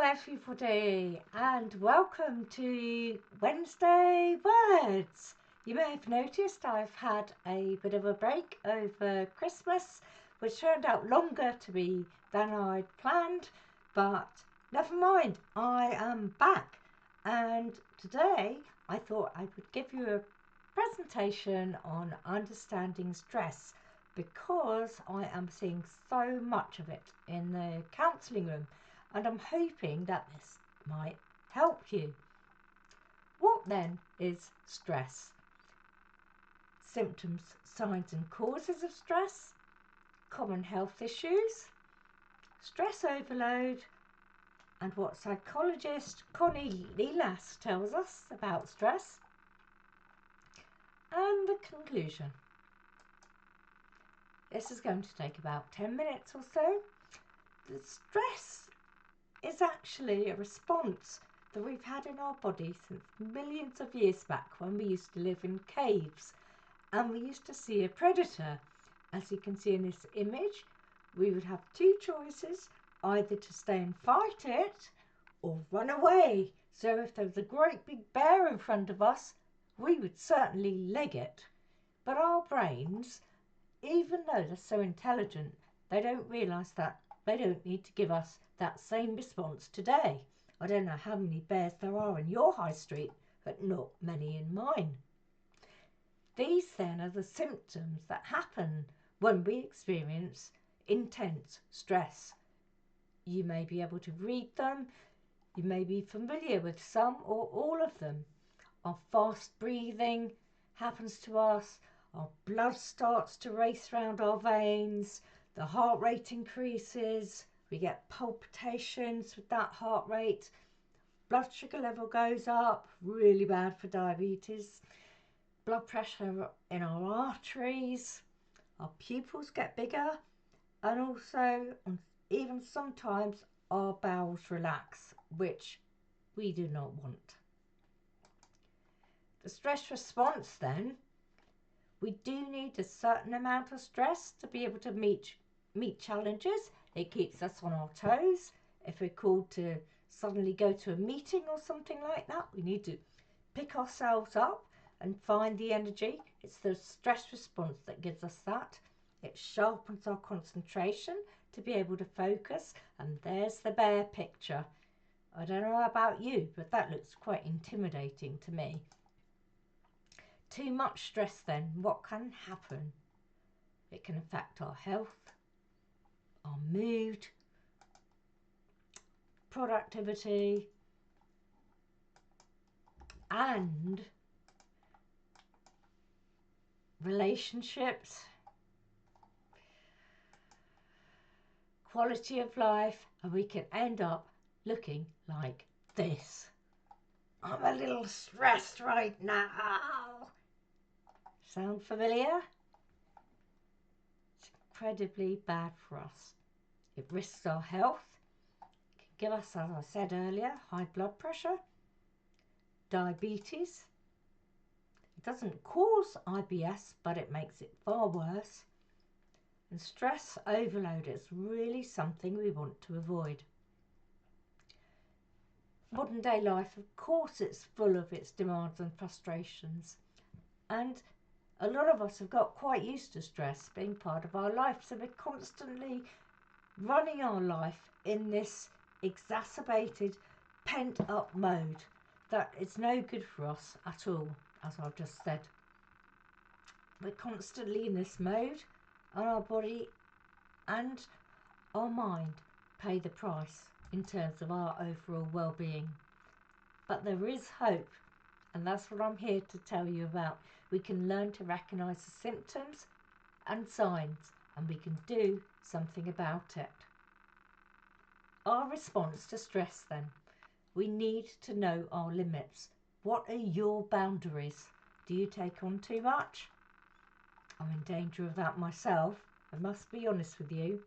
everybody, and welcome to Wednesday Words. You may have noticed I've had a bit of a break over Christmas, which turned out longer to be than I'd planned, but never mind, I am back. And today I thought I would give you a presentation on understanding stress because I am seeing so much of it in the counselling room, and I'm hoping that this might help you. What then is stress? Symptoms, signs and causes of stress, common health issues, stress overload, and what psychologist Connie Lelas tells us about stress, and the conclusion. This is going to take about 10 minutes or so. The stress is actually a response that we've had in our body since millions of years back, when we used to live in caves and we used to see a predator. As you can see in this image, we would have two choices: either to stay and fight it or run away. So if there was a great big bear in front of us, we would certainly leg it. But our brains, even though they're so intelligent, they don't realise that they don't need to give us that same response today. I don't know how many bears there are in your high street, but not many in mine. These then are the symptoms that happen when we experience intense stress. You may be able to read them, you may be familiar with some or all of them. Our fast breathing happens to us, our blood starts to race round our veins, the heart rate increases, we get palpitations with that heart rate, blood sugar level goes up, really bad for diabetes, blood pressure in our arteries, our pupils get bigger, and also even sometimes our bowels relax, which we do not want. The stress response then, we do need a certain amount of stress to be able to meet challenges. It keeps us on our toes. If we're called to suddenly go to a meeting or something like that, we need to pick ourselves up and find the energy. It's the stress response that gives us that. It sharpens our concentration to be able to focus. And there's the bear picture. I don't know about you, but that looks quite intimidating to me. Too much stress then, what can happen? It can affect our health, our mood, productivity, and relationships, quality of life, and we can end up looking like this. I'm a little stressed right now. Sound familiar? It's incredibly bad for us. It risks our health. It can give us, as I said earlier, high blood pressure, diabetes. It doesn't cause IBS, but it makes it far worse. And stress overload is really something we want to avoid. Modern day life, of course, it's full of its demands and frustrations. And a lot of us have got quite used to stress being part of our life. So we're constantly running our life in this exacerbated, pent-up mode that is no good for us at all, as I've just said. We're constantly in this mode, and our body and our mind pay the price in terms of our overall well-being. But there is hope, and that's what I'm here to tell you about. We can learn to recognise the symptoms and signs, and we can do something about it. Our response to stress then, we need to know our limits. What are your boundaries? Do you take on too much? I'm in danger of that myself, I must be honest with you.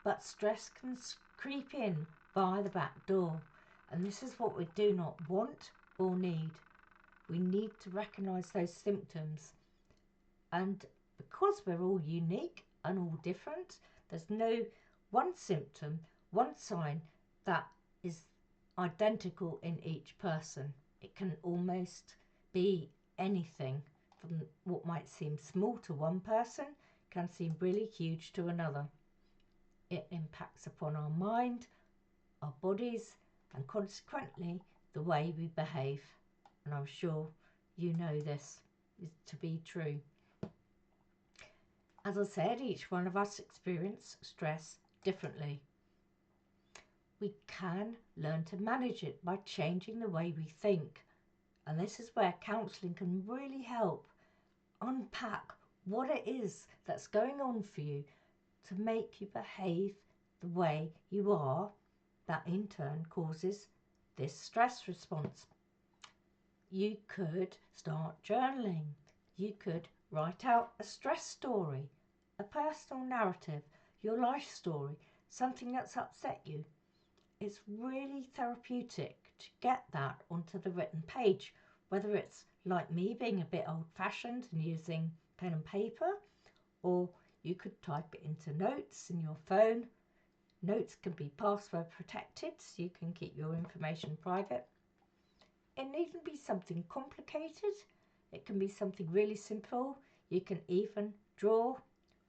But stress can creep in by the back door, and this is what we do not want or need. We need to recognise those symptoms, and because we're all unique and all different, there's no one symptom, one sign that is identical in each person. It can almost be anything from what might seem small to one person can seem really huge to another. It impacts upon our mind, our bodies, and consequently the way we behave. And I'm sure you know this is to be true. As I said, each one of us experience stress differently. We can learn to manage it by changing the way we think. And this is where counselling can really help unpack what it is that's going on for you to make you behave the way you are, that in turn causes this stress response. You could start journaling. You could write out a stress story, a personal narrative, your life story, something that's upset you. It's really therapeutic to get that onto the written page, whether it's like me being a bit old-fashioned and using pen and paper, or you could type it into notes in your phone. Notes can be password protected, so you can keep your information private. It needn't be something complicated. It can be something really simple. You can even draw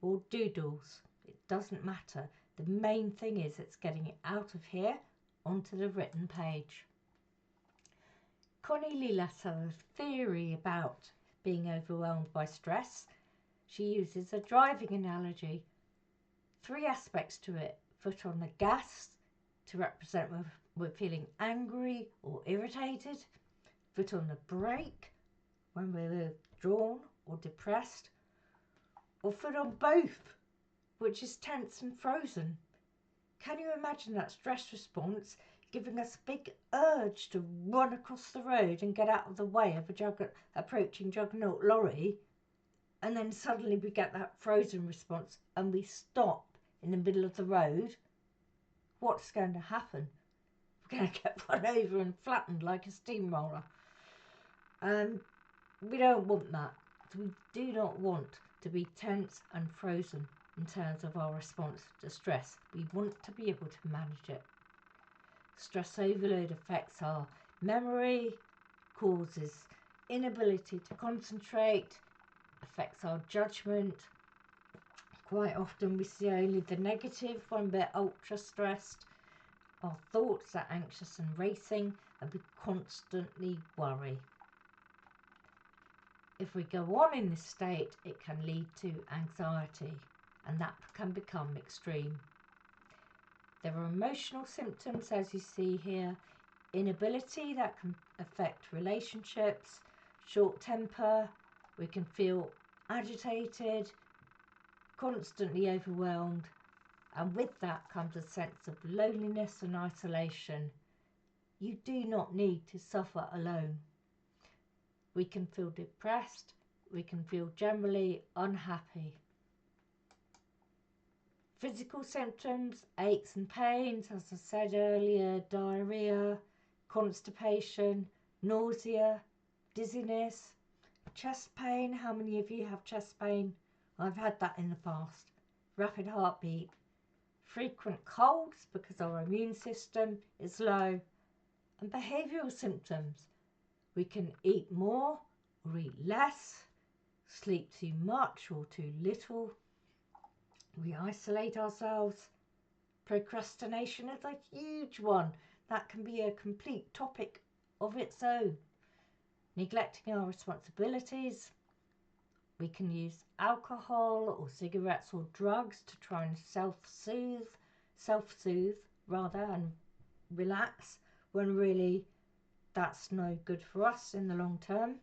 or doodles. It doesn't matter. The main thing is it's getting it out of here onto the written page. Connie Lilas has a theory about being overwhelmed by stress. She uses a driving analogy. 3 aspects to it. Foot on the gas to represent when we're feeling angry or irritated. Foot on the brake when we're withdrawn or depressed. Or foot on both, which is tense and frozen. Can you imagine that stress response giving us a big urge to run across the road and get out of the way of a approaching juggernaut lorry, and then suddenly we get that frozen response and we stop in the middle of the road? What's going to happen? We're going to get run over and flattened like a steamroller. We don't want that. We do not want to be tense and frozen in terms of our response to stress. We want to be able to manage it. Stress overload affects our memory, causes inability to concentrate, affects our judgment. Quite often we see only the negative when we're ultra stressed. Our thoughts are anxious and racing, and we constantly worry. If we go on in this state, it can lead to anxiety, and that can become extreme. There are emotional symptoms, as you see here. Inability, that can affect relationships. Short temper, we can feel agitated, constantly overwhelmed, and with that comes a sense of loneliness and isolation. You do not need to suffer alone. We can feel depressed, we can feel generally unhappy. Physical symptoms, aches and pains, as I said earlier, diarrhea, constipation, nausea, dizziness, chest pain. How many of you have chest pain? I've had that in the past. Rapid heartbeat, frequent colds because our immune system is low, and behavioural symptoms. We can eat more or eat less, sleep too much or too little. We isolate ourselves. Procrastination is a huge one. That can be a complete topic of its own. Neglecting our responsibilities. We can use alcohol or cigarettes or drugs to try and self-soothe and relax, when really that's no good for us in the long term.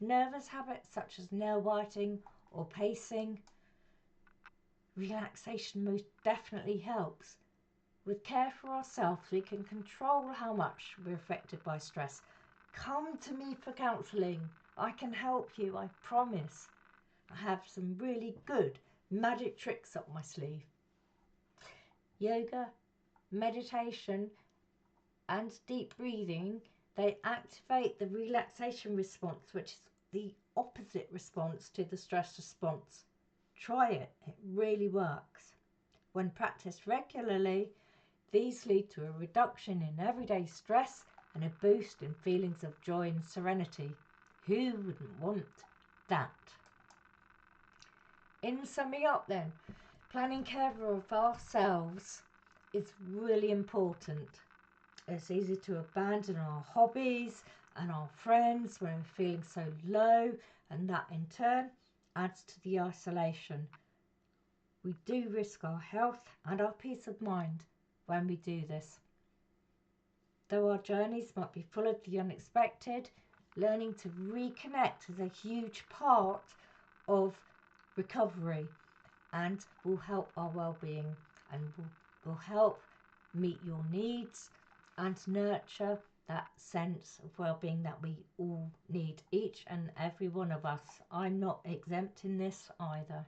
Nervous habits such as nail biting or pacing. Relaxation most definitely helps. With care for ourselves, we can control how much we're affected by stress. Come to me for counselling. I can help you, I promise. I have some really good magic tricks up my sleeve. Yoga, meditation, and deep breathing, they activate the relaxation response, which is the opposite response to the stress response. Try it, it really works. When practiced regularly, These lead to a reduction in everyday stress and a boost in feelings of joy and serenity. Who wouldn't want that? In summing up then, planning care of ourselves is really important. It's easy to abandon our hobbies and our friends when we're feeling so low, and that in turn adds to the isolation. We do risk our health and our peace of mind when we do this. Though our journeys might be full of the unexpected, learning to reconnect is a huge part of recovery and will help our well-being and will help meet your needs and nurture that sense of well-being that we all need, each and every one of us. I'm not exempt in this either.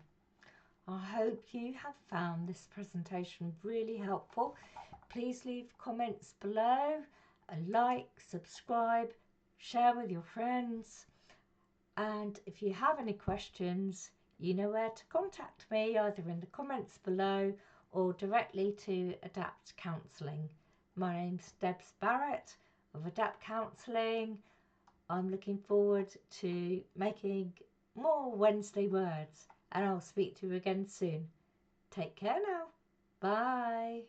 I hope you have found this presentation really helpful. Please leave comments below, like, subscribe, share with your friends, and if you have any questions, you know where to contact me, either in the comments below or directly to Adapt Counselling. My name's Debs Barrett of Adapt Counselling. I'm looking forward to making more Wednesday words, and I'll speak to you again soon. Take care now. Bye.